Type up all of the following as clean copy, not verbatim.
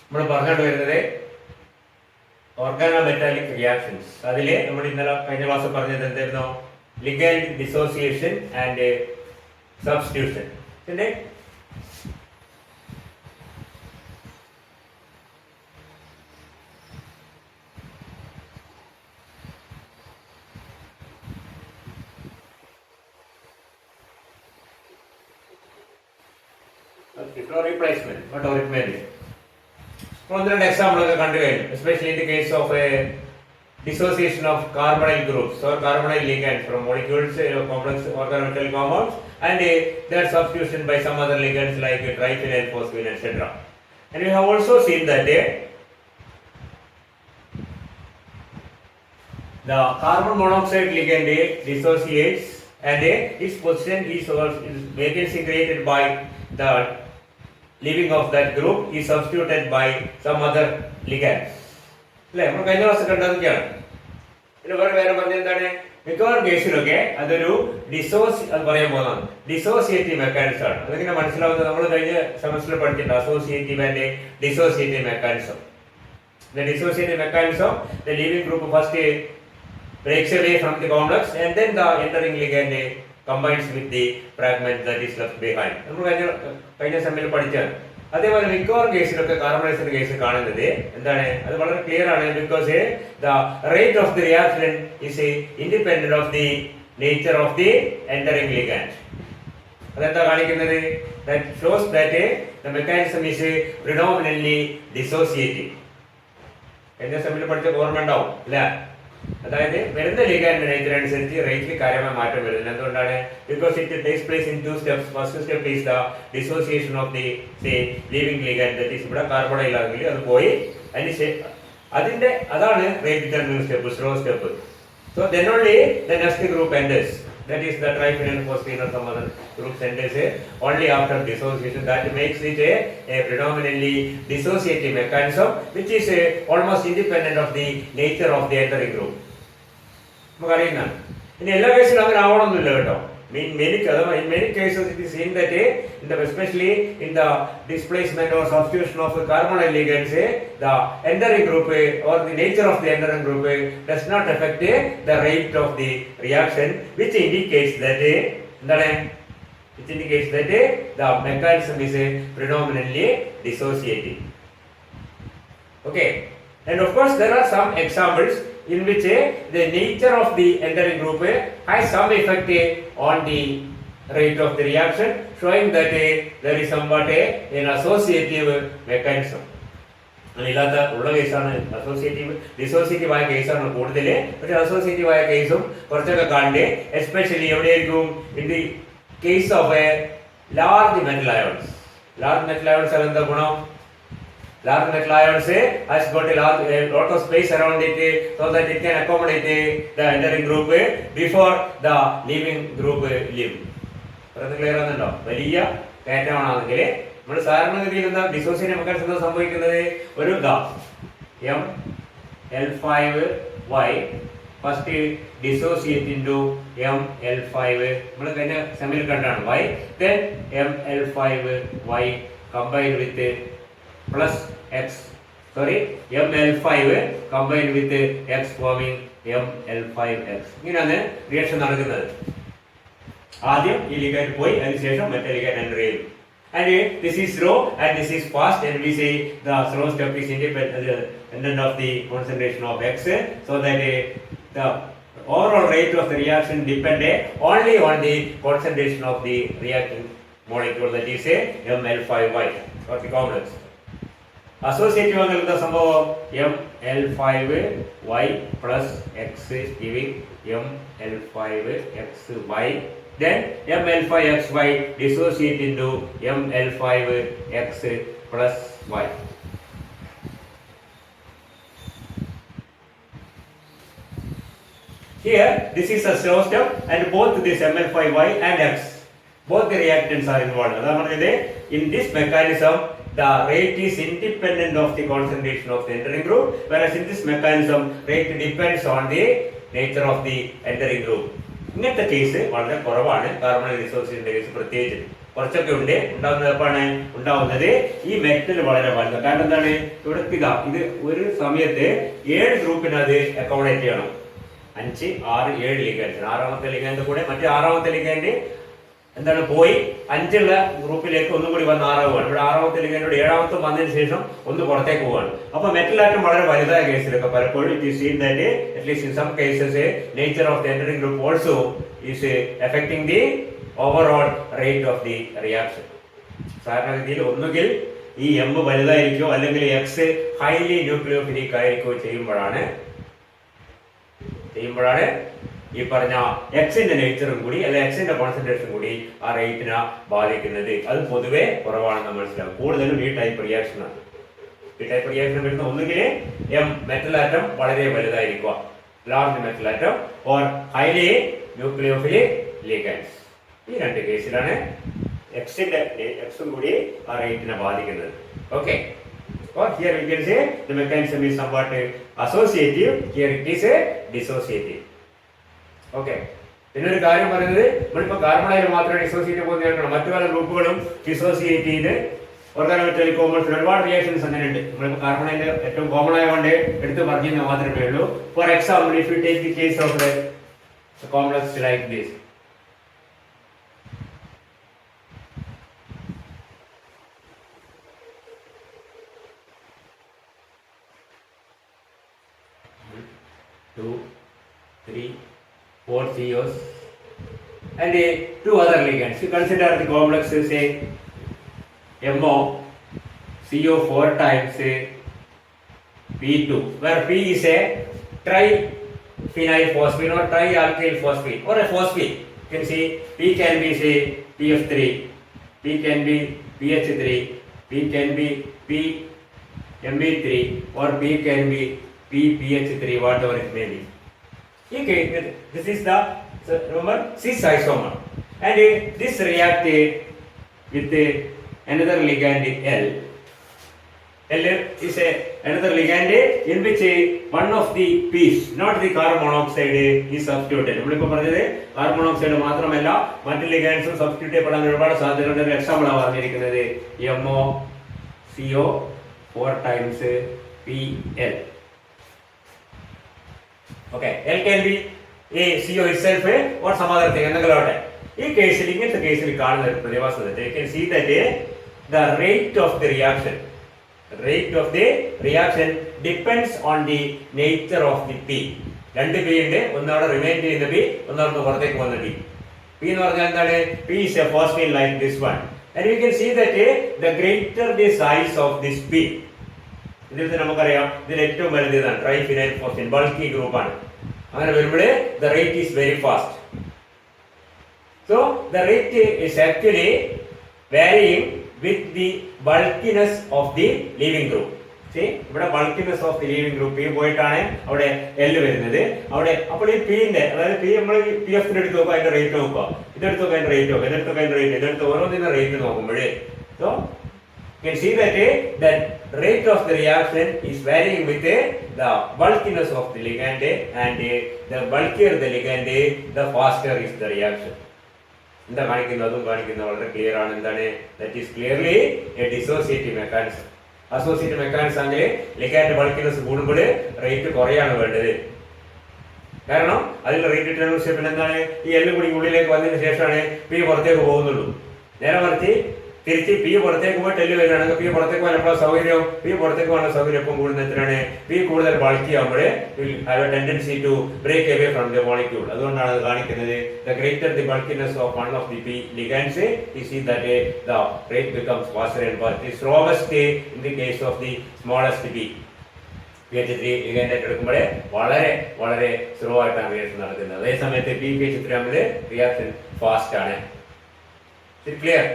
നമ്മൾ പറഞ്ഞുകൊണ്ട് വരുന്നത് ഓർഗാനോമെറ്റാലിക് റിയാക്ഷൻസ്. അതിൽ നമ്മൾ ഇന്നലെ കഴിഞ്ഞ ക്ലാസ് പറഞ്ഞത് എന്തായിരുന്നു? Ligand dissociation and substitution. ഇതിന്റെ replacement, whatever it may be. One example of especially in the case of a dissociation of carbonyl groups or carbonyl ligands from molecules, complex organometallic compounds, and their substitution by some other ligands like triphenyl, phosphine, etc. And we have also seen that the carbon monoxide ligand dissociates and its position is vacancy created by the leaving of that group is substituted by some other ligand. അല്ലേ? നമ്മൾ കഴിഞ്ഞ class കണ്ടതൊക്കെയാണ്. പിന്നെ വേറെ പറഞ്ഞ എന്താണ്? മിക്കവാറും കേസിലൊക്കെ അതൊരു പറയാൻ പോകുന്നതാണ് ഡിസോസിയേറ്റീവ് മെക്കാനിസം ആണ്. അതെങ്ങനെ മനസ്സിലാവുന്നത്? നമ്മൾ കഴിഞ്ഞ സെമസ്റ്ററിൽ പഠിച്ചിട്ടുണ്ട് associative and dissociative mechanism. The dissociative mechanism, the leaving group first breaks away from the complex and then the entering ligand combines with the fragment that is left behind. നമ്മൾ കഴിഞ്ഞ സെമ്മിൽ പഠിച്ചാണ്. അതേപോലെ മിക്കവാറും കേസിലൊക്കെ കാർബണൈസിന്റെ കേസ് കാണുന്നത് എന്താണ്? അത് വളരെ ക്ലിയർ ആണ്. Because the rate of the reaction is independent of the nature of the entering ligand. അതെന്താ കാണിക്കുന്നത്? That shows that the mechanism is predominantly dissociative. കഴിഞ്ഞ സെമ്മിൽ പഠിച്ച ഓർമ്മ ഉണ്ടാവും അല്ല? അതായത് വരുന്ന ലിഗാൻഡ് നേച്ചർ അനുസരിച്ച് റേറ്റിൽ കാര്യമായ മാറ്റം വരുന്നത് എന്തുകൊണ്ടാണ്? Because it takes place in 2 steps. First step is the dissociation of the leaving ligand. That is ഇവിടെ കാർബണൈൽ ആണെങ്കിൽ അത് പോയി അതിന്റെ അതാണ് rate determining step, slow step. So then only the next group enters. That is the triphenyl, phosphine or some other groups enters only after dissociation. That makes it a predominantly dissociative mechanism which is almost independent of the nature of the entering group. നമുക്കറിയുന്നതാണ്. ഇനി എല്ലാ കേസിലും അങ്ങനെ ആവണമെന്നില്ല കേട്ടോ. In many cases it is seen that especially in the displacement or substitution of carbonyl ligands, the entering group or the nature of the entering group does not affect the rate of the reaction, which indicates that the mechanism is predominantly dissociative. Okay, and of course there are some examples in which the nature of the entering group has some effect on the rate of the reaction, showing that there is somewhat an associative mechanism. അല്ലാത്ത ഉള്ള കേസാണ് associative. Dissociative ആയ കേസാണ് കൂടുതൽ. പക്ഷെ associative ആയ കേസും കുറച്ചൊക്കെ കണ്ട് എസ്പെഷ്യലി എവിടെയായിരിക്കും? In the case of a large metal ions. Large metal ions എന്താ ഗുണം? Large metal ions has got a lot of space around it so that it can accommodate the entering group before the leaving group leave. പറയുന്നത് clear ആണെന്നുണ്ടോ? വലിയ കയറ്റമാണെങ്കിൽ നമ്മൾ സാധാരണഗതിയിൽ എന്താ dissociative mechanism എന്താ സംഭവിക്കുന്നത്? ഒരു ML5Y first dissociate into ML5. നമ്മൾ കഴിഞ്ഞ സെമിൽ കണ്ടാണ് Y. Then ML5Y combined with plus X, ML5 combined with X forming ML5X. ഇങ്ങനെയാണ് റിയാക്ഷൻ നടക്കുന്നത്. ആദ്യം ഈ ലിഗാൻഡ് പോയി അതിനുശേഷം മറ്റേ ലിഗാൻഡ് എൻ്റർ ചെയ്യും. And this is slow and this is fast, and we say the slow step is independent of the concentration of X, so that the overall rate of the reaction depends only on the concentration of the reacting molecule, that is ML5Y or the complex. Associative ആകുന്ന സംഭവം ML5Y plus X is giving ML5XY. Then ML5XY dissociate into ML5X plus Y. Here this is a slow step, and both this ML5Y and X, both the reactants are involved. In this mechanism the rate is independent of the concentration of the entering group, whereas in this mechanism rate depends on the nature of the entering group. ഇങ്ങനത്തെ case വളരെ കുറവാണ്. Carbonyl ഡിസോസിയേഷന്റെ case പ്രത്യേകിച്ച് കുറച്ചൊക്കെ ഉണ്ടാവുന്നത് എപ്പോഴാണ് ഉണ്ടാവുന്നത്? ഈ metal വളരെ വലുത്. കാരണം എന്താണ്? ഇവിടെ ഇത് ഒരു സമയത്ത് 7 ഗ്രൂപ്പിനത് അക്കോമഡേറ്റ് ചെയ്യണം. 5, 6, 7 ലിഗാൻഡ്. 6ാമത്തെ ലിഗാൻഡ് കൂടെ മറ്റേ 6ാമത്തെ ലിഗാൻഡ് എന്താണ് പോയി 5ഉള്ള ഗ്രൂപ്പിലേക്ക് ഒന്നും കൂടി വന്ന് 6 പോവാണ്. ഇവിടെ 6ാമത്തെ ലിഗാൻഡ് 7ാമത്തെ വന്നതിന് ശേഷം ഒന്ന് പുറത്തേക്ക് പോവാണ്. അപ്പൊ മെറ്റൽ ആറ്റം വളരെ വലുതായ കേസിലൊക്കെ പലപ്പോഴും it is seen that at least in some cases nature of the entering group also is affecting the overall rate of the reaction. സാധാരണഗതിയിൽ ഒന്നുകിൽ ഈ എം വലുതായിരിക്കോ അല്ലെങ്കിൽ എക്സ് ഹൈലി ന്യൂക്ലിയോഫിലിക് ആയിരിക്കോ ചെയ്യുമ്പോഴാണ് ഈ പറഞ്ഞ എക്സിന്റെ നേച്ചറും കൂടി അല്ലെ എക്സിന്റെ കോൺസെൻട്രേഷൻ കൂടി ആ റേറ്റിനെ ബാധിക്കുന്നത്. അത് പൊതുവെ കുറവാണെന്ന് മനസ്സിലാവും. കൂടുതലും ഈ ടൈപ്പ് റിയാക്ഷൻ ആണ്. ഈ ടൈപ്പ് റിയാക്ഷൻ വരുന്ന ഒന്നുകിൽ എം മെറ്റൽ ആറ്റം വളരെ വലുതായിരിക്കുക, large metal atom, or highly nucleophilic ligands. ഈ 2 കേസിലാണ് എക്സും കൂടി ആ റേറ്റിനെ ബാധിക്കുന്നത്. Okay, or here we can say the mechanism is somewhat associative, here it is dissociative. Okay, പിന്നെ ഒരു കാര്യം പറയുന്നത് നമ്മളിപ്പോ കാർബണൈൽ മാത്രമേ ഡിസോസിയേറ്റ് പോകുന്ന മറ്റു പല ഗ്രൂപ്പുകളും ഡിസോസിയേറ്റ് ചെയ്ത് ഓർഗാനോമെറ്റലിക് കോമ്പൗണ്ട്സിൽ ഒരുപാട് റിയാക്ഷൻസ് അങ്ങനെ ഉണ്ട്. നമ്മളിപ്പോ കാർബണൈൽ ഏറ്റവും കോമൺ ആയതുകൊണ്ട് എടുത്ത് പറഞ്ഞാൽ മാത്രമേ ഉള്ളൂ. For example, if you take the case of the complex like this, two, 3, 4 COs and 2 other ligands. You consider the complex say MO CO4 times P2, where P is a triphenyl phosphine or trialkyl phosphine or a phosphine. You can see P can be say PF3, P can be PH3, P can be PMB3 or P can be PPH3, whatever it may be. Okay, this is the remember cis isomer, and this react with another ligand L. L is another ligand in which one of the P's, not the carbon monoxide, is substituted. നമ്മളിപ്പോൾ പറഞ്ഞത് carbon monoxide മാത്രമല്ല മറ്റു ലിഗാൻഡ്സും substitute ചെയ്യപ്പെടാൻ ഒരുപാട് സാധ്യതകളുടെ example ആണ് പറഞ്ഞിരിക്കുന്നത്. MO CO4 times PL. Okay, L can be a CO itself or some other thing. In case, ഇങ്ങനത്തെ കേസിൽ കാണുന്ന ഒരു പ്രതിഭാസം, you can see that the rate of the reaction depends on the nature of the P. 2 P ഉണ്ട്, ഒന്നവിടെ remain ചെയ്യുന്ന P, ഒന്നവിടെ പുറത്തേക്ക് വന്ന P. P എന്ന് പറഞ്ഞാൽ എന്താണ്? P is a phosphine like this one, and you can see that the greater the size of this P, ഇതിൽ നമുക്കറിയാം ഇതിൽ ഏറ്റവും വലുത് ഇതാണ്, ട്രൈഫിനൈൽ ഫോസ്ഫേറ്റ്, ബൾക്കി ഗ്രൂപ്പാണ്. അങ്ങനെ വരുമ്പോൾ the rate is very fast. So the rate is actually varying with the bulkiness of the leaving group. See, ഇവിടെ bulkiness of the leaving group P പോയിട്ടാണ് അവിടെ L വരുന്നത്. അവിടെ അപ്പോൾ ഈ P ന്റെ അതായത് P നമ്മൾ PF എടുത്ത് നോക്കുക, അതിന്റെ റേറ്റ് നോക്കുക, ഇതെടുത്ത് നോക്കുക അതിന്റെ റേറ്റ് നോക്കുക, ഇതെടുത്ത് നോക്കുക അതിന്റെ റേറ്റ്, ഇതെടുത്ത് ഓരോന്നിന്റെ rate നോക്കുമ്പോഴേ so you can see that the rate of the reaction is varying with the bulkiness of the ligand, and the bulkier the ligand, the faster is the reaction. എന്താ കാണിക്കുന്നതും കാണിക്കുന്നത് വളരെ clear ആണ്. എന്താണ്? That is clearly A dissociative mechanism. Associative mechanism ആണെങ്കിൽ ligand bulkiness കൂടുമ്പോൾ rate കുറയാണ് വേണ്ടത്. കാരണം അതിൽ റേറ്റ് ഇട്ടതിന് പിന്നെ എന്താണ്? ഈ എല്ലും കൂടി ഉള്ളിലേക്ക് വന്നതിന് ശേഷമാണ് പി പുറത്തേക്ക് പോകുന്നുള്ളൂ. നേരെ മറിച്ച് തിരിച്ച് പി പുറത്തേക്ക് പോയിട്ട് എല്ല് വരികയാണെങ്കിൽ പി പുറത്തേക്ക് പോകാൻ എപ്പോഴും സൗകര്യം, പി പുറത്തേക്ക് പോകാനുള്ള സൗകര്യം എപ്പം കൂടുന്ന എത്രയാണ്? പി കൂടുതൽ ബൾക്കി ആകുമ്പോൾ have a tendency to break away from the molecule. അതുകൊണ്ടാണ് അത് കാണിക്കുന്നത്. The greater the bulkiness of one of the P ligands you see that the rate becomes faster and faster. It's slowest in the case of the smallest p. PH3 ligand എടുക്കുമ്പോൾ വളരെ വളരെ slow ആയിട്ടാണ് reaction നടക്കുന്നത്. അതേസമയത്ത് PPH3 ആകുമ്പോൾ reaction fast ആണ്. Clear?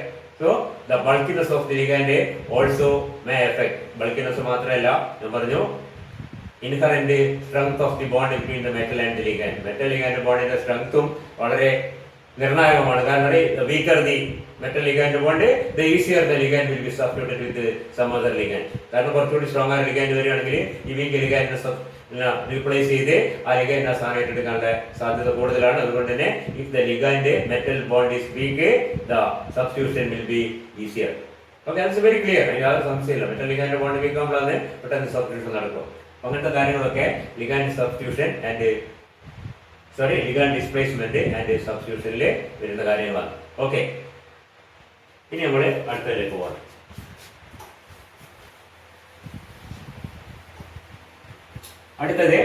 So the bulkiness of the ligand also may affect. Bulkiness മാത്രമല്ല, ഞാൻ പറഞ്ഞു inherent strength of the bond between the metal and the ligand. Metal ligand bondന്റെ സ്ട്രെങ്ത്തും വളരെ നിർണായകമാണ്. കാരണം weaker the metal ligand bond the easier the ligand will be substituted with some other ligand. കാരണം കുറച്ചുകൂടി strong ആയ ligand വരികയാണെങ്കിൽ ഈ week ലിഗാൻഡിനെ replace ചെയ്ത് ആ ലിഗാൻഡിനെ സ്ഥാനമായിട്ട് എടുക്കാനുള്ള സാധ്യത കൂടുതലാണ്. അതുകൊണ്ട് തന്നെ if the ligand metal bond is weak the substitution will be easier. Okay, that's very clear. യാതൊരു സംശയമില്ല. മെറ്റൽ ലിഗാൻഡ് ബോണ്ട് വീക്ക് ആകുമ്പോഴാണ് പെട്ടെന്ന് സബ്സ്റ്റിറ്റ്യൂഷൻ നടക്കും. അങ്ങനത്തെ കാര്യങ്ങളൊക്കെ ligand substitution and ligand displacement and സബ്സ്റ്റിറ്റ്യൂഷനിൽ വരുന്ന കാര്യങ്ങളാണ്. ഓക്കെ, ഇനി നമ്മൾ അടുത്തതിലേക്ക് പോകാം. അടുത്തത്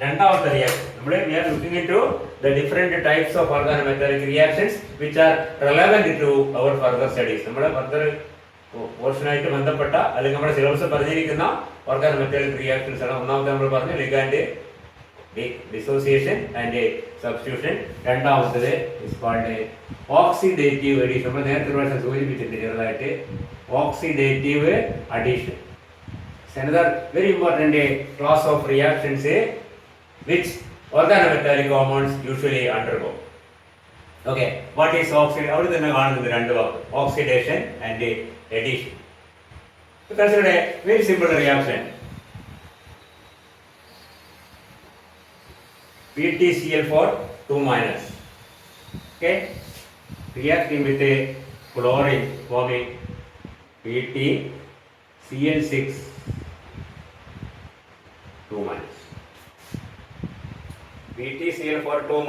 രണ്ടാമത്തെ റിയാക്ഷൻ. നമ്മൾ we are looking into the different types of organometallic reactions which are relevant to our further studies. നമ്മുടെ ഫർദർ പോർഷനായിട്ട് ബന്ധപ്പെട്ട അല്ലെങ്കിൽ നമ്മുടെ സിലബസ് പറഞ്ഞിരിക്കുന്ന ഓർഗാനോമെറ്റാലിക് റിയാക്ഷൻസ് ആണ്. ഒന്നാമത്തെ നമ്മൾ പറഞ്ഞു ലിഗാൻഡ് ഡിസോസിയേഷൻ ആൻഡ് സബ്സ്റ്റിറ്റ്യൂഷൻ. രണ്ടാമത്തത് ഇസ് കോൾഡ് ഓക്സിഡേറ്റീവ് അഡീഷൻ. നമ്മൾ നേരത്തെ ഒരു പ്രാവശ്യം സൂചിപ്പിച്ചിട്ടുണ്ട് ചെറുതായിട്ട്. Oxidative addition another very important class of reactions which organometallic compounds usually undergo. Okay, what is oxidation? അവിടെ തന്നെ കാണുന്നത് രണ്ട് വാക്ക്, oxidation and addition. Consider a very simple reaction. PtCl4 2-. Okay, reacting with a chlorine forming PtCl6 2-. PtCl4 2-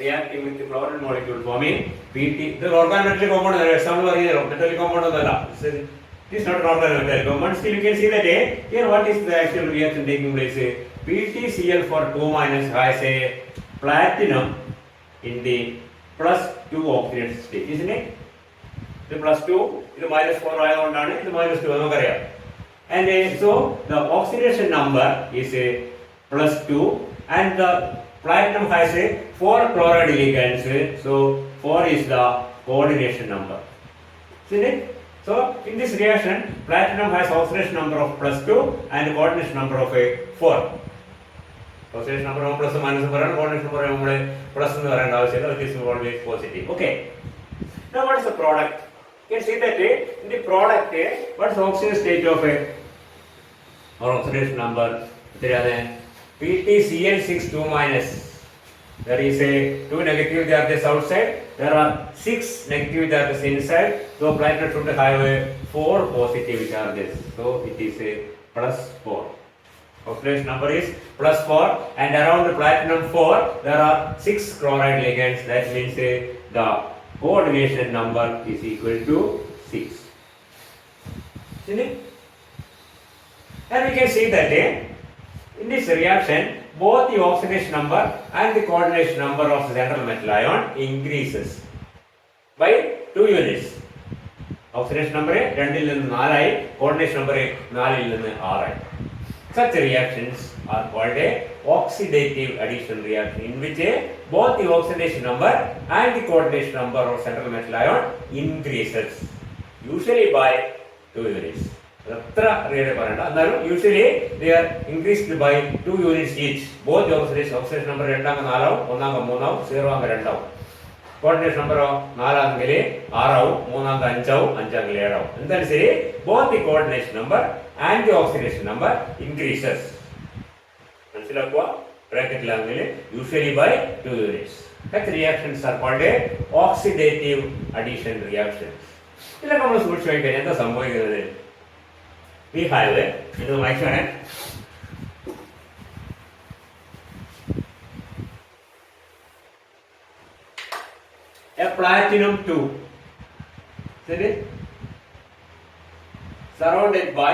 reacting with the chlorine molecule forming Pt. The organometallic compound example metallic compound it is not an organometallic compound. Still you can see that here what is the actual reaction taking place. PtCl4 2- has a platinum in the +2 oxidation state, isn't it? The +2 ഇത് -4 ആയതുകൊണ്ടാണ് ഇത് -2 നമുക്കറിയാം. And so the oxidation number is +2 and the platinum has 4 chloride ligands, so 4 is the coordination number, isn't it? So in this reaction platinum has oxidation number of +2 and coordination number of 4. Oxidation number of plus minus പറയണം, coordination number നമ്മൾ plus എന്ന് പറയേണ്ട ആവശ്യമില്ല. It is always positive. Okay, now what is the product? You can see that in the product what is the oxidation state of or oxidation number? PtCl6 2-. There is a 2 negative charges outside. There are 6 negative charges inside. So platinum should have 4 positive charges. So it is a +4. Oxidation number is +4 and around the platinum 4 there are 6 chloride ligands. That means the coordination number is equal to 6. See it? And we can see that in this reaction both the oxidation number and the coordination number of the central metal ion increases by 2 units. Oxidation number 2 ൽ നിന്ന് 4 ആയി, coordination number 4 ൽ നിന്ന് 6 ആയി. Such reactions are called a oxidative addition reaction in which both the oxidation number and the coordination number of central metal ion increases usually by 2 units. അത്ര rate പറയണ്ട, എന്നാലും usually they are increased by 2 units each. Both the oxidation number 2 ആകുമ്പോൾ 4 ആവും, 1 ആകുമ്പോൾ 3 ആവും, 0 ആകുമ്പോൾ 2 ആവും. Coordination number 4 ആണെങ്കിൽ 6 ആവും, 3 ആകുമ്പോൾ 5 ആവും, 5 ആകുമ്പോൾ 7 ആവും. എന്തായാലും ശരി, both the coordination number and the oxidation number increases. മനസ്സിലാക്കുക, ബ്രാക്കറ്റിലാണെങ്കിൽ usually by 2 units. Such reactions are called a oxidative addition reactions. ഇതൊക്കെ നമ്മൾ സൂക്ഷിച്ചു കഴിഞ്ഞാൽ എന്താ സംഭവിക്കുന്നത്? We have ഇത് വായിച്ചാണ് a platinum 2 surrounded by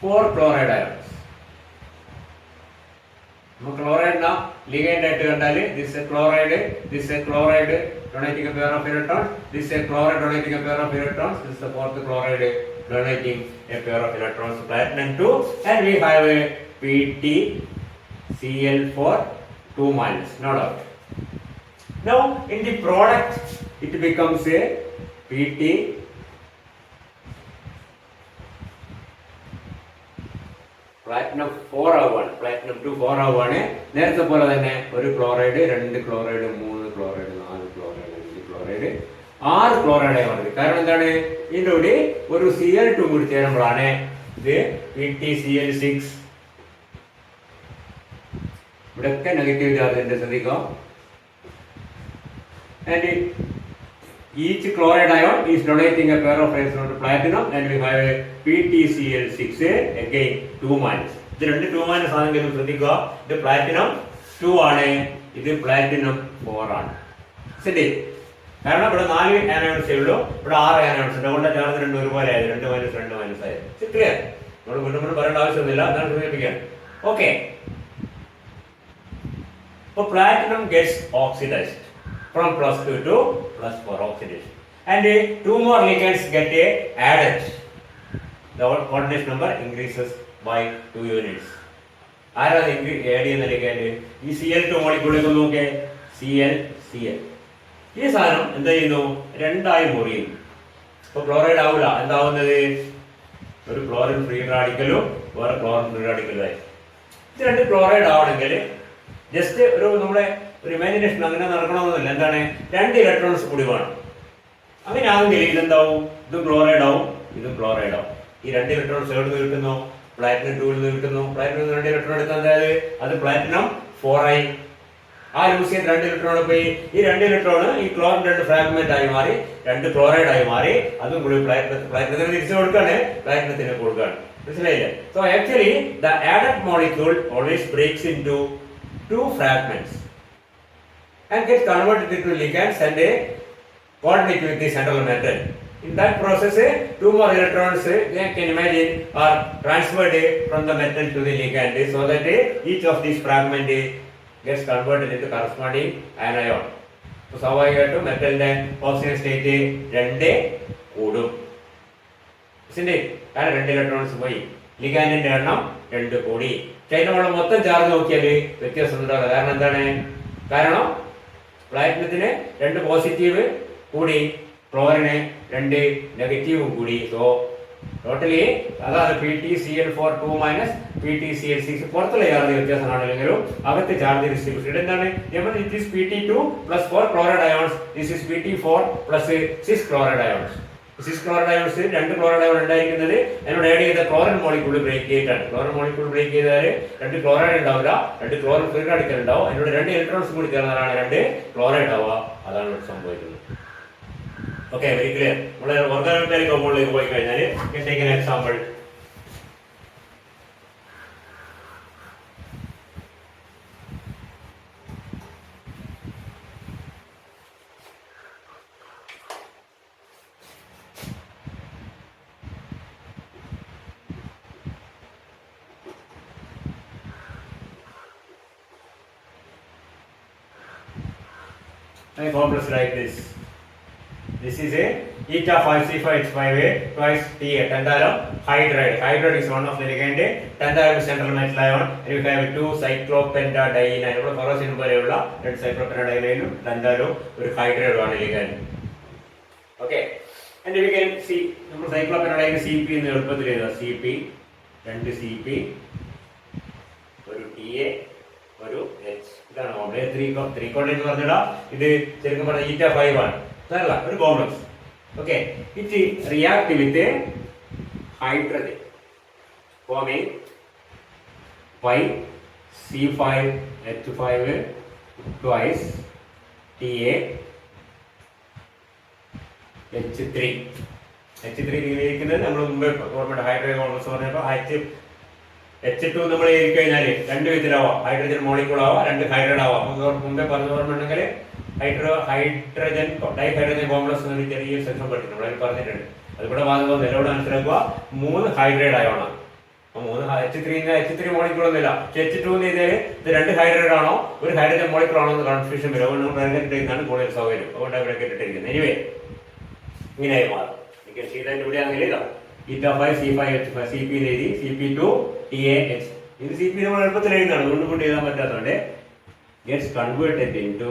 4 chloride ions. Chloride now ligand ആയിട്ട് കണ്ടാൽ this is a chloride, this is a chloride donating a pair of electrons, this is a chloride donating a pair of electrons, this is the fourth chloride donating a pair of electrons, platinum 2, and we have a PtCl4 2-, no doubt. Now in the product it becomes a Pt platinum 4 ആവുകയാണ്, platinum 2 4 ആവുകയാണ്. നേരത്തെ പോലെ തന്നെ ഒരു chloride, 2 chloride, 3 chloride, 4 പറയുന്നത് 6 chloride ion. കാരണം എന്താണ്, ഇതിൻ്റെ കൂടി ഒരു Cl2 കൂടി ചേരുമ്പോഴാണ് ഇത് PtCl6. ഇവിടെയൊക്കെ നെഗറ്റീവ് ചാർജ് ഉണ്ട്, ശ്രദ്ധിക്കുക. And each chloride ion is donating a pair of electrons to platinum, and we have a PtCl6 again 2 minus. ഇത് രണ്ട് 2 മൈനസ് ആണെങ്കിലും ശ്രദ്ധിക്കുക, ഇത് പ്ലാറ്റിനം 2 ആണ്, ഇത് പ്ലാറ്റിനം 4 ആണ്. ശരി, കാരണം ഇവിടെ 4 ആനോൺസേ ഉള്ളൂ, ഇവിടെ 6 ആനോൺസ് ഉണ്ട്. അതുകൊണ്ട് ചാർജ് രണ്ടും ഒരുപോലെ ആയത്, 2 മൈനസ് 2 മൈനസ് ആയത്. ക്ലിയർ? നമ്മൾ വീണ്ടും പറയേണ്ട ആവശ്യമൊന്നുമില്ല, അതാണ് സൂചിപ്പിക്കാൻ. ഓക്കെ, അപ്പോൾ platinum gets oxidised from +2 to +4 oxidation, and 2 more ligands get added. The coordination number increases by 2 units. ആരാണ് ആഡ് ചെയ്യുന്ന ലിഗാൻഡ്? ഈ Cl2 മോളിക്യൂളിലേക്ക് നോക്കേ, Cl. ഈ സാധനം എന്താ ചെയ്യുന്നു, രണ്ടായി മുറിയുന്നു. ഇപ്പൊ ക്ലോറൈഡ് ആവില്ല, എന്താവുന്നത്, ഒരു ക്ലോറിൻ ഫ്രീ റാഡിക്കലും വേറെ ക്ലോറിൻ ഫ്രീ റാഡിക്കലും ആയി. ഇത് രണ്ട് ക്ലോറൈഡ് ആവണമെങ്കിൽ ജസ്റ്റ് ഒരു നമ്മുടെ ഒരു ഇമാജിനേഷൻ അങ്ങനെ നടക്കണമെന്നില്ല. എന്താണ്, 2 ഇലക്ട്രോൺസ് കൂടി വേണം. അങ്ങനെ ആണെങ്കിൽ ഇതെന്താവും, ഇതും ക്ലോറൈഡ് ആവും, ഇതും ക്ലോറൈഡ് ആവും. ഈ 2 ഇലക്ട്രോൺസ് എവിടെ നിന്ന് കിട്ടുന്നു, പ്ലാറ്റിനം 2 നിന്ന് കിട്ടുന്നു. പ്ലാറ്റിനം 2 ഇലക്ട്രോൺ എടുത്താൽ എന്തായത്, അത് പ്ലാറ്റിനം 4 ആയി. ആ ലൂസ് ചെയ്ത് 2 ഇലക്ട്രോൺ പോയി, ഈ 2 ഇലക്ട്രോൺ ഈ ക്ലോറിൻ 2 ഫ്രാഗ്മെന്റ് ആയി മാറി, 2 ക്ലോറൈഡ് ആയി മാറി. അതും കൂടി പ്ലാറ്റിനത്തിന് തിരിച്ചു കൊടുക്കാണ്, പ്ലാറ്റിനത്തിന് കൊടുക്കാണ്. മനസ്സിലായില്ലേ? So actually the added molecule always breaks into 2 fragments and gets converted into ligands and coordinate with the central metal. In that process, 2 more electrons, you can imagine, are transferred from the metal to the ligand, so that each of these fragment gets converted into corresponding anion. So സ്വാഭാവികമായിട്ടും മെറ്റലിന്റെ oxygen state 2 കൂടും. കാരണം 2 electrons പോയി, ലിഗാൻഡിന്റെ എണ്ണം 2 കൂടി. ചൈനമുള്ള മൊത്തം charge നോക്കിയാൽ വ്യത്യാസം ഉണ്ടാവില്ല. കാരണം എന്താണ്, കാരണം പ്ലാറ്റിനത്തിന് 2 പോസിറ്റീവ് കൂടി, ക്ലോറിന് 2 നെഗറ്റീവും കൂടി. സോ ടോട്ടലി അതാണ് PtCl4 2 മൈനസ് PtCl6. പുറത്തുള്ള ചാർജ് വ്യത്യാസമാണെങ്കിലും അകത്ത് ചാർജ് ഡിസ്ട്രിബ്യൂഷൻ എന്താണ്, it is Pt2 + 4 chloride ions, this is Pt4 + 6 chloride ions. 6 chloride ions, 2 chloride ion ഉണ്ടായിരിക്കുന്നത് എന്നോട് ആഡ് ചെയ്ത ക്ലോറിൻ മോളിക്യൂൾ ബ്രേക്ക് ചെയ്തിട്ടാണ്. ക്ലോറിൻ മോളിക്യൂൾ ബ്രേക്ക് ചെയ്താൽ 2 ക്ലോറൈഡ് ഉണ്ടാവില്ല, 2 ക്ലോറിൻ ഫ്രീ റാഡിക്കൽ ഉണ്ടാവും. എന്നോട് 2 ഇലക്ട്രോൺസ് കൂടി ചേർന്നാലാണ് 2 ക്ലോറൈഡ് ആവുക. അതാണ് സംഭവിക്കുന്നത്. Okay, very clear. നമ്മൾ ഓർഗാനിക് കോമ്പൗണ്ടിലേക്ക് പോയി കഴിഞ്ഞാൽ take an example. A complex like this. This is a eta 5C5H5A twice Ta tantalum hydride. Hydride is one of the ligand. Tantalum is central metal ion. And you have 2 cyclopentadiene. And ഇവിടെ ഫറോസിന് പോലെയുള്ള 2 cyclopentadiene tantalum ഒരു hydride ആണ് ligand. Okay. And we can see നമ്മൾ cyclopentadiene CP എന്ന് എളുപ്പത്തിൽ എഴുതാം. CP 2 CP ഒരു Ta ഒരു H. ഇതാണ് കോംപ്ലക്സ്. 3 കോൺടാക്ട് എന്ന് പറഞ്ഞാൽ ഇത് ശരിക്കും പറഞ്ഞാൽ eta 5 ആണ്. അതല്ല ഒരു complex. Okay, it react with hydrogen forming 5C5H5 twice Ta H3 ഇരിക്കുന്നത് നമ്മൾ മുമ്പ് ഓർമ്മയുണ്ട്. ഹൈഡ്രജൻ കോംപ്ലക്സ് പറഞ്ഞപ്പോൾ H2 നമ്മൾ എഴുതി കഴിഞ്ഞാൽ 2 വിധത്തിലാവാം. ഹൈഡ്രജൻ മോളിക്കൂൾ ആവാം, 2 ഹൈഡ്രൈഡ് ആവാം. മുമ്പേ പറഞ്ഞ ഓർമ്മയുണ്ടെങ്കിൽ ഹൈഡ്രജൻ ഡൈഹൈഡ്രജൻ കോംപ്ലക്സ് എന്നൊരു ചെറിയ സെക്ഷൻ പഠിക്കുന്നു, നമ്മൾ പറഞ്ഞിട്ടുണ്ട്. അതുകൂടെ ഭാഗം നിലവിടെ മനസ്സിലാക്കുക. 3 ഹൈഡ്രൈഡ് അയോണാണ്. 3 H3 മോളിക്കൂൾ ഒന്നുമില്ല. H2 ചെയ്താൽ ഇത് 2 ഹൈഡ്രൈഡ് ആണോ ഒരു ഹൈഡ്രജൻ മോളിക്കൂൾ ആണോ എന്ന് കൺഫ്യൂഷൻ വരും. അതുകൊണ്ട് ബ്രാക്കറ്റ് ഇടുന്നതാണ് കൂടുതൽ സൗകര്യം. അതുകൊണ്ട് ബ്രാക്കറ്റ് ഇട്ടിരിക്കുന്നത്. എനിവേ ഇങ്ങനെയായി മാറും. ഇവിടെ അങ്ങനെ ഇതാ eta 5C5H5 CP എഴുതി, CP2 TaH. ഇത് CP നമ്മൾ എളുപ്പത്തിൽ എഴുതുന്നതാണ്, കൊണ്ട് എഴുതാൻ പറ്റാത്തതുകൊണ്ട് gets converted into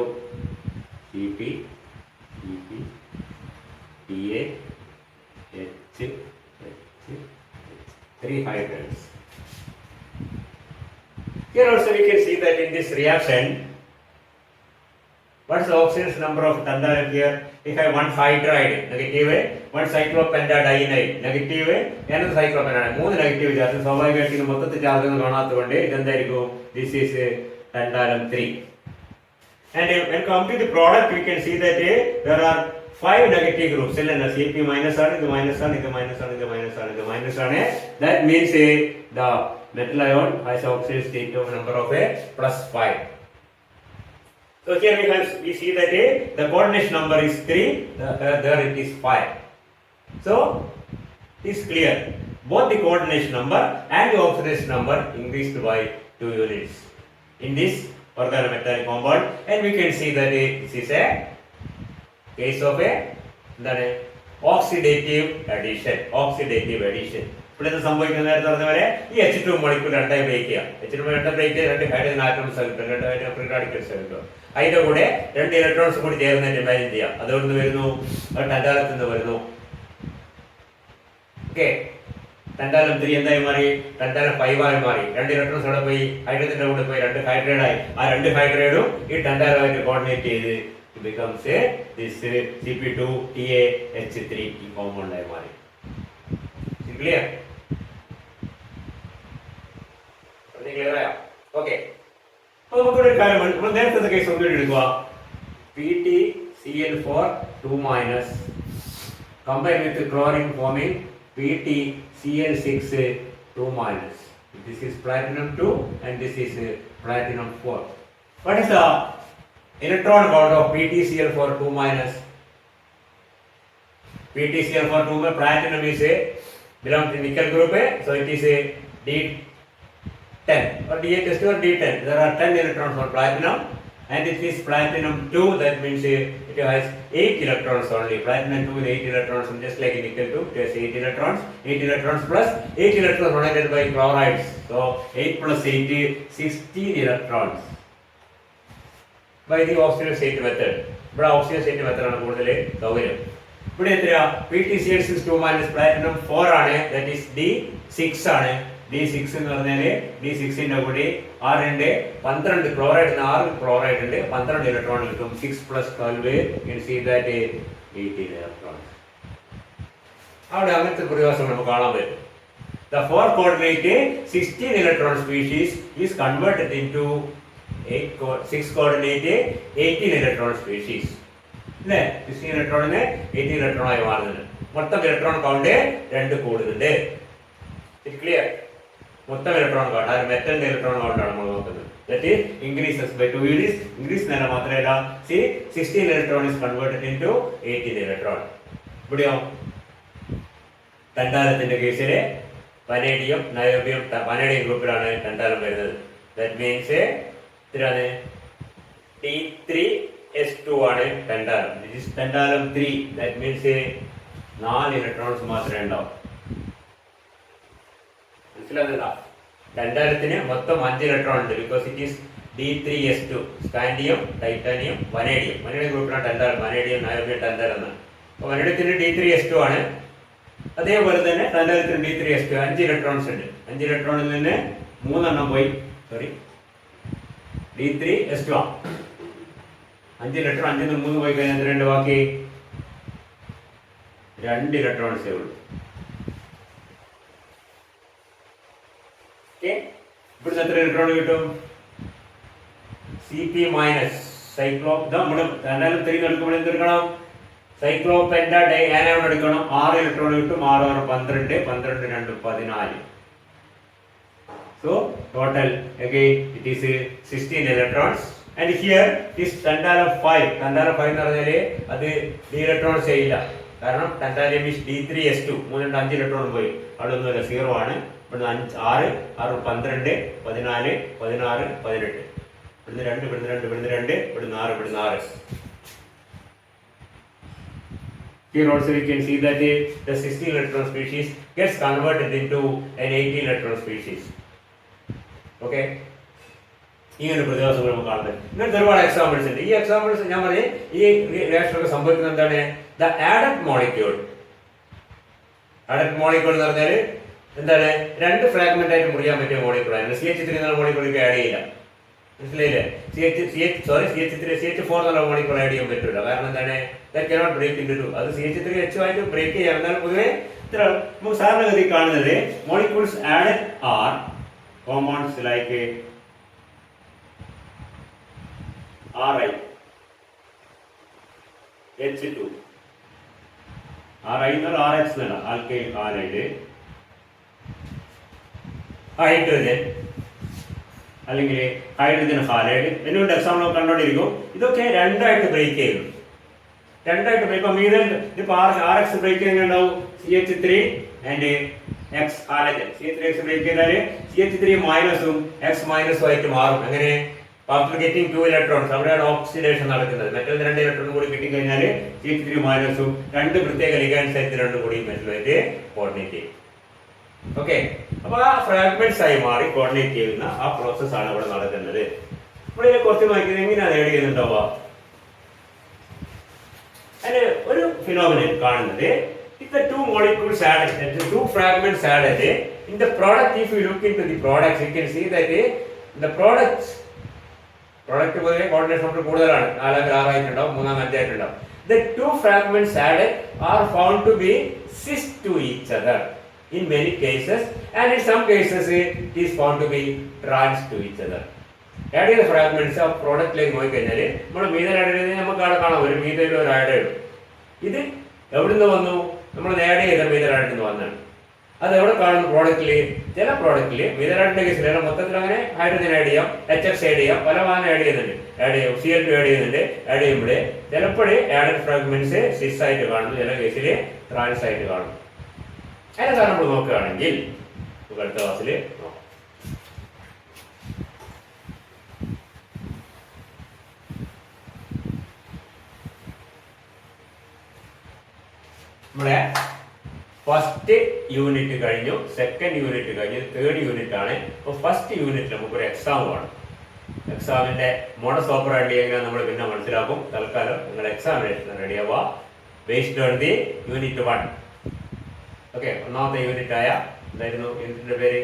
CP TaH 3 hydrogens. Here also we can see that in this reaction What's the oxidation number of tantalum here? If I have one hydride, negative, one cyclopentadiene, negative, another cyclopentadiene, മൂന്ന് negative charge സ്വാഭാവികമായിട്ട് മൊത്തത്തിൽ charge ഒന്നും കാണാത്തതുകൊണ്ട് ഇതെന്തായിരിക്കും? This is tantalum 3. And when come to the product, we can see that there are 5 negative groups. Cp minus ആണ്, ഇത് minus ആണ്, ഇത് minus ആണ്, ഇത് minus ആണ്, ഇത് minus ആണ്. That means the metal ion has oxidation state of number of plus 5. So here we see that the coordination number is 3, there it is 5. So it is clear. Both the coordination number and the oxidation number increased by 2 units in this organometallic compound, and we can see that this is a case of a oxidative addition. Oxidative addition. ഇവിടെ സംഭവിക്കുന്ന നേരത്തെ പറഞ്ഞ പോലെ ഈ H2 molecule രണ്ടായി break ചെയ്യാം. H2 break ചെയ്ത് രണ്ട് ഹൈഡ്രജൻ ആറ്റംസ് കിട്ടും, രണ്ട് ഹൈഡ്രജൻ ഫ്രീ റാഡിക്കൽസ് കിട്ടും. അതിന്റെ കൂടെ രണ്ട് ഇലക്ട്രോൺസ് കൂടി ചേർന്നിട്ട് ഇമാജിൻ ചെയ്യാം. അതുകൊണ്ട് വരുന്നു ടന്റാലത്തിൽ നിന്ന് വരുന്നു. ഓക്കെ, ടന്റാലം 3 എന്തായി മാറി? ടന്റാലം 5 ആയി മാറി. രണ്ട് ഇലക്ട്രോൺസ് അവിടെ പോയി, ഹൈഡ്രജന്റെ കൂടെ പോയി രണ്ട് ഹൈഡ്രൈഡായി. ആ രണ്ട് ഹൈഡ്രൈഡും ഈ ടന്റാലമായിട്ട് കോർഡിനേറ്റ് ചെയ്ത് becomes this Cp2TaH3 ഈ കോമ്പൗണ്ട് ആയി മാറി. ക്ലിയർ? ക്ലിയർ ആയോ? ഓക്കെ, അപ്പോൾ നമുക്കിവിടെ ഒരു കാര്യം നമ്മൾ നേരത്തെ കേസ് ഒന്നുകൂടി എടുക്കുക. PtCl4 2- combined with chlorine forming PtCl6 2-. This is platinum 2 and this is platinum 4. What is the electron count of PtCl4 2-? PtCl4 2 platinum is belongs to nickel group, so it is a D10 or Da-test or D10. There are 10 electrons for platinum, and it is platinum 2. That means it has 8 electrons only. Platinum 2 with 8 electrons, just like nickel 2, it has 8 electrons. 8 electrons plus 8 electrons donated by chlorides. So 8 plus 8 16 electrons by the oxidation state method. But oxidation state method ആണ് കൂടുതൽ സൗകര്യം. ഇവിടെ എത്രയാ? PtCl6 2- platinum 4 ആണ്, that is D6 ആണ്. D6 എന്ന് പറഞ്ഞാൽ D6ന്റെ കൂടി 6 ഉണ്ട്, 12 ക്ലോറൈഡ്, 6 ക്ലോറൈഡ് ഉണ്ട്, 12 ഇലക്ട്രോൺ കിട്ടും. 6 plus 12 you can see that 18 electrons. അവിടെ അങ്ങനത്തെ പ്രതിഭാസം നമുക്ക് കാണാൻ പറ്റും. The 4 coordinate 16 electron species is converted into 6 coordinate 18 electron species. അല്ലേ? 16 ഇലക്ട്രോണിന് 18 ഇലക്ട്രോൺ ആയി മാറുന്നുണ്ട്. മൊത്തം ഇലക്ട്രോൺ കൗണ്ട് 2 കൂടുന്നുണ്ട്. ക്ലിയർ? മൊത്തം ഇലക്ട്രോൺ കൗണ്ട്, അത് മെറ്റലിന്റെ ഇലക്ട്രോൺ കൗണ്ടാണ് നമ്മൾ നോക്കുന്നത്. That is increases by 2 units. Increase നേരെ മാത്രമല്ല, see 16 electron is converted into 18 electron. ഇവിടെയോ ടന്റാലത്തിന്റെ കേസിൽ വനേഡിയം നയോബിയം വനേഡിയം ഗ്രൂപ്പിലാണ് ടന്റാലം വരുന്നത്. That means ഇതാണ് T3S2 ആണ് tantalum. This is tantalum 3. That means 4 electrons മാത്രമേ ഉണ്ടാവും. മനസ്സിലാകുന്നില്ല? ടന്റാലത്തിന് മൊത്തം 5 ഇലക്ട്രോൺ ഉണ്ട്. Because it is D3S2, scandium, titanium, vanadium. Vanadium ഗ്രൂപ്പിലാണ് ടന്റാലം. വനേഡിയം നയോബിയം ടന്റാലം എന്നാണ്. അപ്പോൾ വനേഡിയത്തിന് D3S2 ആണ്. അതേപോലെ തന്നെ ടന്റാലത്തിന് D3S2 5 ഇലക്ട്രോൺസ് ഉണ്ട്. 5 ഇലക്ട്രോണിൽ നിന്ന് 3 എണ്ണം പോയി, D3S2 ആണ്. 5 ഇലക്ട്രോൺ 5 നിന്ന് 3 പോയി കഴിഞ്ഞാൽ എത്രയുണ്ട്? ബാക്കി 2 ഇലക്ട്രോൺസേ ഉള്ളൂ. ഇവിടുന്ന് എത്ര ഇലക്ട്രോൺ കിട്ടും? Cp- സൈക്ലോ നമ്മുടെ ടന്റാലം 3 എടുക്കുമ്പോൾ എന്തെടുക്കണം? സൈക്ലോപെന്റാഡൈആനയോൺ എടുക്കണം. 6 ഇലക്ട്രോൺ കിട്ടും. 6 6 12, 12 2 14. So total again it is 16 electrons, and here this tantalum 5. Tantalum 5 എന്ന് പറഞ്ഞാൽ അത് d ഇലക്ട്രോൺസ് ചെയ്യില്ല. കാരണം ടന്റാലിയം is D3S2. 3 5 ഇലക്ട്രോൺ പോയി, അവിടെ ഒന്നുമില്ല, 0 ആണ്. ഇവിടുന്ന് 6 6 12 14 16 18. ഇവിടുന്ന് 2 ഇവിടുന്ന് 2 ഇവിടുന്ന് 2 ഇവിടുന്ന് 6 ഇവിടുന്ന് 6. Here also we can see that the 16 electron species gets converted into an 18 electron species. Okay, ഈ ഒരു പ്രതിഭാസം നമുക്ക് കാണുന്നത്. ഇങ്ങനത്തെ ഒരുപാട് എക്സാമ്പിൾസ് ഉണ്ട്. ഈ എക്സാമ്പിൾസ് ഞാൻ പറഞ്ഞ ഈ റിയാക്ഷനൊക്കെ സംഭവിക്കുന്നത് എന്താണ്? The added molecule. Added molecule എന്ന് പറഞ്ഞാൽ എന്താണ്? 2 ഫ്രാഗ്മെന്റ് ആയിട്ട് മുറിയാൻ പറ്റിയ മോളിക്യൂൾ ആണ്. CH3 എന്ന മോളിക്യൂളിലേക്ക് ആഡ് ചെയ്യില്ല. മനസ്സിലായില്ലേ? CH4 എന്നുള്ള മോളിക്കൂൾ ആഡ് ചെയ്യാൻ പറ്റില്ല. കാരണം എന്താണ്? That cannot break into two. അത് CH3H ആയിട്ട് ബ്രേക്ക് ചെയ്യാം. എന്നാൽ പൊതുവെ ഇത്ര നമുക്ക് സാധാരണഗതി കാണുന്നത് molecules add are compounds like Ri, H2, Ri എന്നാൽ RH എന്നല്ല, ആൽക്കൈൽ ഹാലൈഡ്, ഹൈഡ്രജൻ അല്ലെങ്കിൽ ഹൈഡ്രജൻ ഹാലൈഡ് എന്നിവയുടെ എക്സാമ്പിൾ നമുക്ക് കണ്ടോണ്ടിരിക്കും. ഇതൊക്കെ രണ്ടായിട്ട് ബ്രേക്ക് ചെയ്യുന്നു. രണ്ടായിട്ട് ബ്രേക്ക് ഇപ്പൊ RX ബ്രേക്ക് ചെയ്യുന്നുണ്ടാവും CH3 and X halogen. CH3X break ചെയ്താൽ CH3 മൈനസും X മൈനസും ആയിട്ട് മാറും. അങ്ങനെ after getting 2 electrons അവിടെയാണ് ഓക്സിഡേഷൻ നടക്കുന്നത്. മെറ്റൽ 2 ഇലക്ട്രോൺ കൂടി കിട്ടിക്കഴിഞ്ഞാൽ CH3 മൈനസും 2 പ്രത്യേക ലിഗാൻഡ്സ് ആയിട്ട് 2 കൂടി മെറ്റലുമായിട്ട് കോർഡിനേറ്റ് ചെയ്യും. ഓക്കെ, അപ്പൊ ആ ഫ്രാഗ്മെന്റ്സ് ആയി മാറി കോർഡിനേറ്റ് ചെയ്യുന്ന ആ പ്രോസസ് ആണ് ഇവിടെ നടക്കുന്നത്. ഇവിടെ കുറച്ച് നോക്കിയത് എങ്ങനെയാണ് ആഡ് ചെയ്യുന്നുണ്ടാവുക? അതിന് ഒരു ഫിനോമിനൻ കാണുന്നത് if the two molecules added, the two fragments added in the product, if you look into the products you can see that the products പൊതുവെ കോർഡിനേഷൻ നമ്പർ കൂടുതലാണ്. 4 6 ആയിട്ടുണ്ടാവും, 3 5 ആയിട്ടുണ്ടാവും. The two fragments added are found to be cis to each other in many cases, and in some cases it is found to be trans to each other. Add ചെയ്ത fragments ആ പ്രോഡക്റ്റിലേക്ക് പോയി കഴിഞ്ഞാൽ നമ്മൾ methyl add ചെയ്ത് നമുക്ക് അവിടെ കാണാം ഒരു മീഥൈൽ ഒരു ആഡ് ചെയ്തു. ഇത് എവിടുന്ന് വന്നു? നമ്മൾ ആഡ് ചെയ്ത മീഥൈൽ ആഡിൽ നിന്ന് വന്നാണ്. അത് എവിടെ കാണുന്നു? പ്രോഡക്റ്റില്. ചില പ്രോഡക്റ്റില് മീഥൈലായിഡിന്റെ കേസിൽ മൊത്തത്തിൽ അങ്ങനെ ഹൈഡ്രജൻ ആഡ് ചെയ്യാം, HX ആഡ് ചെയ്യാം, പല വാഹനം ആഡ് ചെയ്യുന്നുണ്ട്. ആഡ് ചെയ്യും Cl2 ആഡ് ചെയ്യുന്നുണ്ട്. ആഡ് ചെയ്യുമ്പോൾ ചിലപ്പോഴേ ആഡഡ് ഫ്രാഗ്മെന്റ്സ് സിസ് ആയിട്ട് കാണുന്നു, ചില കേസിൽ ട്രാൻസ് ആയിട്ട് കാണുന്നു. അതിനെ കാരണം നമ്മൾ നോക്കുകയാണെങ്കിൽ അടുത്ത ക്ലാസ്സിൽ നോക്കാം. നമ്മുടെ ഫസ്റ്റ് യൂണിറ്റ് കഴിഞ്ഞു, സെക്കൻഡ് യൂണിറ്റ് കഴിഞ്ഞു, തേർഡ് യൂണിറ്റ് ആണ്. അപ്പോൾ ഫസ്റ്റ് യൂണിറ്റിൽ നമുക്കൊരു എക്സാം ആണ്. എക്സാമിന്റെ മോഡസ് ഓപ്പറാൻഡി എങ്ങനെ നമ്മൾ പിന്നെ മനസ്സിലാക്കും. തൽക്കാലം നിങ്ങൾ എക്സാമിനേഷൻ റെഡി ആവുക based on the unit 1. Okay, ഒന്നാമത്തെ യൂണിറ്റ് ആയ എന്തായിരുന്നു യൂണിറ്റിന്റെ പേര്?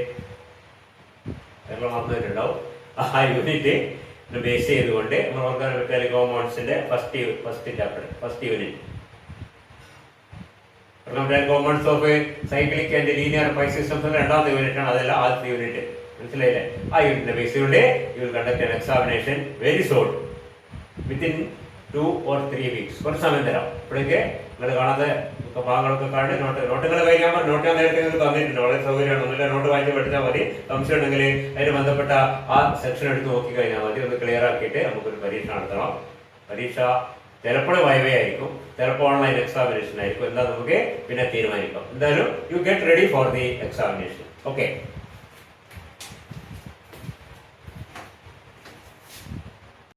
ഞങ്ങൾ മറന്നിട്ടുണ്ടാവും. ആ യൂണിറ്റ് ബേസ് ചെയ്തുകൊണ്ട് നമ്മൾ ഓർഗാനോമെറ്റാലിക് കോമ്പൗണ്ട്സിന്റെ first chapter, first unit compounds of cyclic and linear pi systems രണ്ടാമത്തെ യൂണിറ്റ് ആണ്. അതല്ല ആദ്യത്തെ യൂണിറ്റ്. മനസ്സിലായില്ലേ? ആ യൂണിറ്റിന്റെ ബേസ് ചെയ്തുകൊണ്ട് you will conduct an examination very soon within 2 or 3 weeks. കുറച്ച് സമയം തരാം. അപ്പോഴേക്ക് നിങ്ങൾ കാണാതെ ഭാഗങ്ങളൊക്കെ കാണി നോട്ടുകൾ കഴിഞ്ഞാൽ നോട്ട് ഞാൻ നേരത്തെ നിങ്ങൾക്ക് തന്നിട്ടുണ്ട്. വളരെ സൗകര്യമാണ്. ഒന്നുമില്ല, നോട്ട് വായിച്ച് പഠിച്ചാൽ മതി. സംശയം ഉണ്ടെങ്കിൽ അതിന് ബന്ധപ്പെട്ട ആ സെക്ഷൻ എടുത്ത് നോക്കി കഴിഞ്ഞാൽ മതി. ഒന്ന് ക്ലിയർ ആക്കിയിട്ട് നമുക്കൊരു പരീക്ഷ നടത്തണം. പരീക്ഷ ചിലപ്പോൾ വൈവേ ആയിരിക്കും, ചിലപ്പോൾ ഓൺലൈൻ എക്സാമിനേഷൻ ആയിരിക്കും. എന്താ നമുക്ക് പിന്നെ തീരുമാനിക്കാം. എന്തായാലും you get ready for the examination. Okay.